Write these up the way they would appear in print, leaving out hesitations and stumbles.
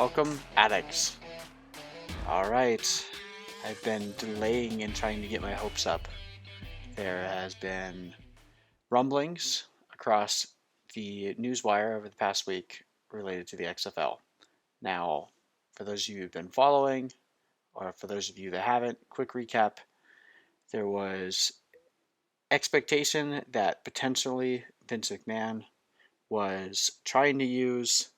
Welcome, addicts. Alright, I've been delaying and trying to get my hopes up. There has been rumblings across the newswire over the past week related to the XFL. Now, for those of you who've been following, or for those of you that haven't, quick recap. There was expectation that potentially Vince McMahon was trying to use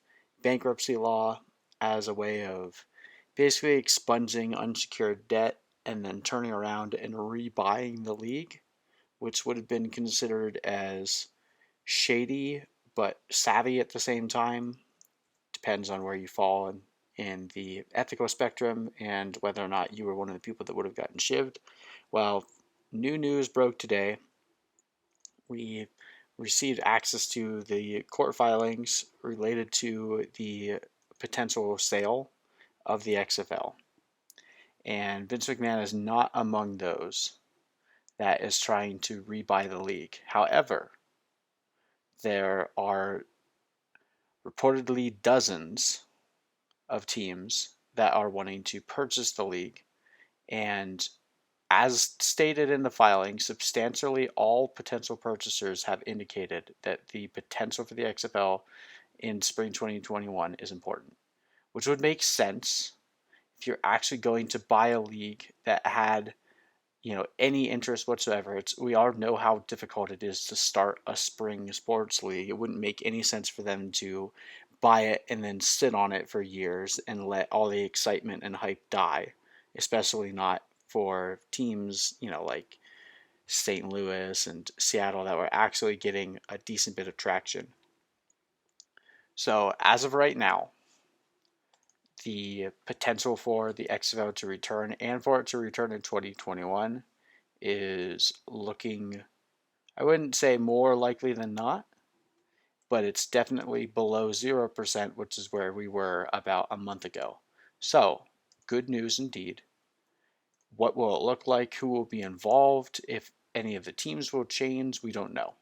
bankruptcy law as a way of basically expunging unsecured debt and then turning around and rebuying the league, which would have been considered as shady but savvy at the same time. Depends on where you fall in the ethical spectrum and whether or not you were one of the people that would have gotten shivved. Well, new news broke today. We received access to the court filings related to the potential sale of the XFL. And Vince McMahon is not among those that is trying to rebuy the league. However, there are reportedly dozens of teams that are wanting to purchase the league. And as stated in the filing, substantially all potential purchasers have indicated that the potential for the XFL in spring 2021 is important, which would make sense if you're actually going to buy a league that had any interest whatsoever. We all know how difficult it is to start a spring sports league. It wouldn't make any sense for them to buy it and then sit on it for years and let all the excitement and hype die, especially not for teams like St. Louis and Seattle that were actually getting a decent bit of traction. So as of right now, the potential for the XFL to return and for it to return in 2021 is looking, I wouldn't say more likely than not, but it's definitely below 0%, which is where we were about a month ago. So, good news indeed. What will it look like? Who will be involved? If any of the teams will change, we don't know.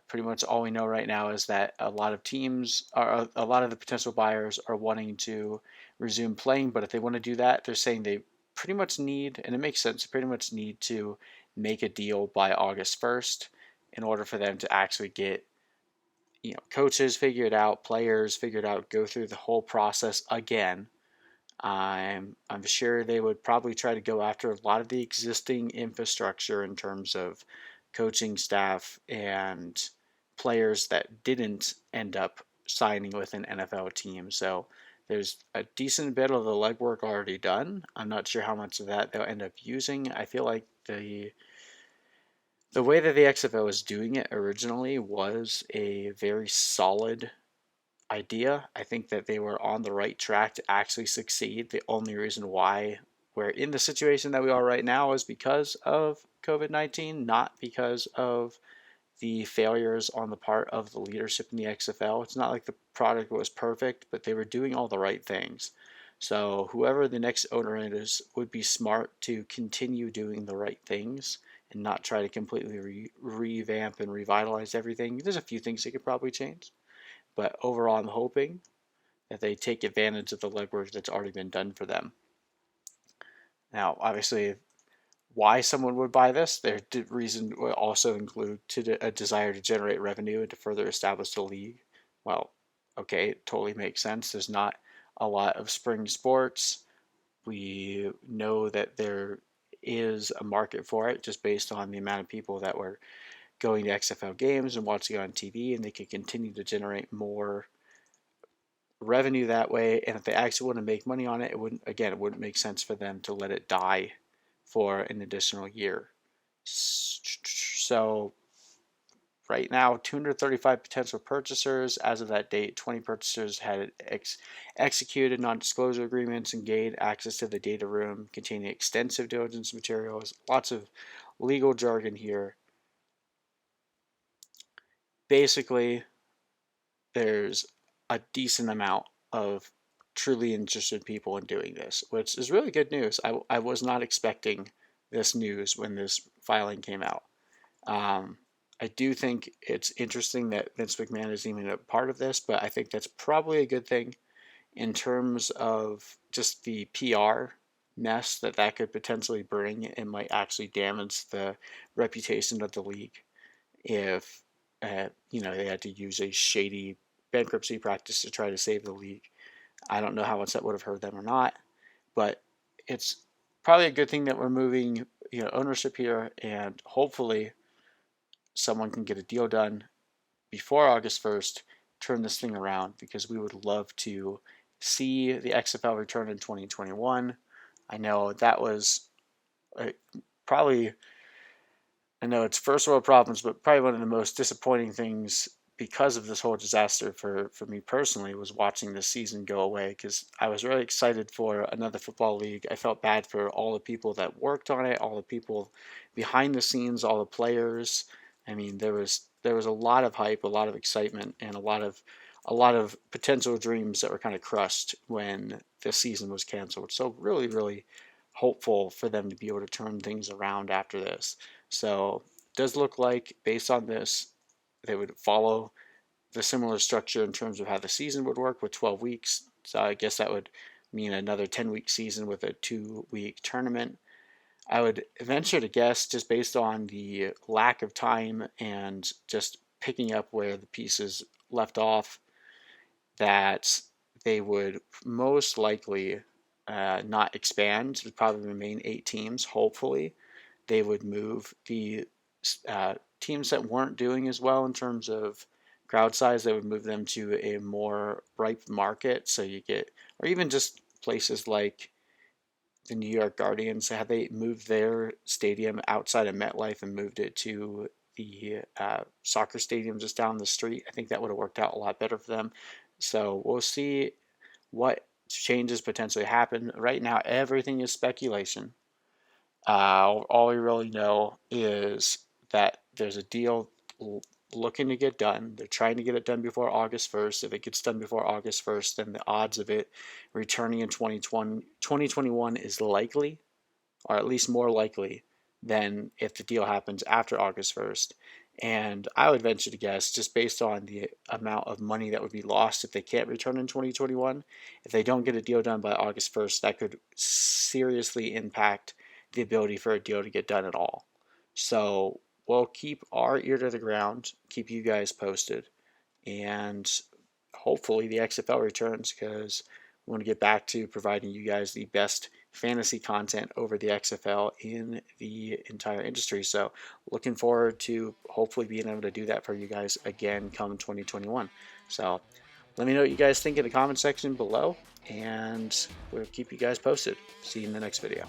Pretty much all we know right now is that a lot of the potential buyers are wanting to resume playing, but if they want to do that, they're saying they pretty much need, and it makes sense, pretty much need to make a deal by August 1st in order for them to actually get coaches figured out, players figured out, go through the whole process again. I'm sure they would probably try to go after a lot of the existing infrastructure in terms of coaching staff and players that didn't end up signing with an NFL team. So there's a decent bit of the legwork already done. I'm not sure how much of that they'll end up using. I feel like the way that the XFL was doing it originally was a very solid idea. I think that they were on the right track to actually succeed. The only reason why we're in the situation that we are right now is because of COVID-19, not because of the failures on the part of the leadership in the XFL. It's not like the product was perfect, but they were doing all the right things. So whoever the next owner is would be smart to continue doing the right things and not try to completely revamp and revitalize everything. There's a few things they could probably change, but overall I'm hoping that they take advantage of the legwork that's already been done for them. Now, obviously, why someone would buy this, their reason would also include a desire to generate revenue and to further establish the league. Well, okay, it totally makes sense. There's not a lot of spring sports. We know that there is a market for it just based on the amount of people that were going to XFL games and watching it on TV, and they could continue to generate more revenue that way. And if they actually want to make money on it, it wouldn't make sense for them to let it die for an additional year. So right now, 235 potential purchasers. As of that date, 20 purchasers had executed non-disclosure agreements and gained access to the data room containing extensive diligence materials. Lots of legal jargon here. Basically, there's a decent amount of truly interested people in doing this, which is really good news. I was not expecting this news when this filing came out. I do think it's interesting that Vince McMahon is even a part of this, but I think that's probably a good thing in terms of just the PR mess that could potentially bring. It might actually damage the reputation of the league if they had to use a shady bankruptcy practice to try to save the league. I don't know how much that would have hurt them or not, but it's probably a good thing that we're moving ownership here, and hopefully someone can get a deal done before August 1st, turn this thing around, because we would love to see the XFL return in 2021. I know that was probably, I know it's first world problems, but probably one of the most disappointing things because of this whole disaster for me personally was watching this season go away, because I was really excited for another football league. I felt bad for all the people that worked on it, all the people behind the scenes, all the players. I mean, there was a lot of hype, a lot of excitement, and a lot of potential dreams that were kind of crushed when the season was canceled. So really, really hopeful for them to be able to turn things around after this. So it does look like, based on this, they would follow the similar structure in terms of how the season would work with 12 weeks. So I guess that would mean another 10-week season with a 2-week tournament. I would venture to guess, just based on the lack of time and just picking up where the pieces left off, that they would most likely not expand. It would probably remain 8 teams, hopefully. They would move the teams that weren't doing as well in terms of crowd size, they would move them to a more ripe market. So you get, or even just places like the New York Guardians, had they moved their stadium outside of MetLife and moved it to the soccer stadium just down the street, I think that would have worked out a lot better for them. So we'll see what changes potentially happen. Right now, everything is speculation. All we really know is that there's a deal looking to get done. They're trying to get it done before August 1st. If it gets done before August 1st, then the odds of it returning in 2021 is likely, or at least more likely than if the deal happens after August 1st. And I would venture to guess, just based on the amount of money that would be lost if they can't return in 2021, if they don't get a deal done by August 1st, that could seriously impact the ability for a deal to get done at all. So we'll keep our ear to the ground, keep you guys posted, and hopefully the XFL returns, because we want to get back to providing you guys the best fantasy content over the XFL in the entire industry. So looking forward to hopefully being able to do that for you guys again come 2021. So let me know what you guys think in the comment section below, and we'll keep you guys posted. See you in the next video.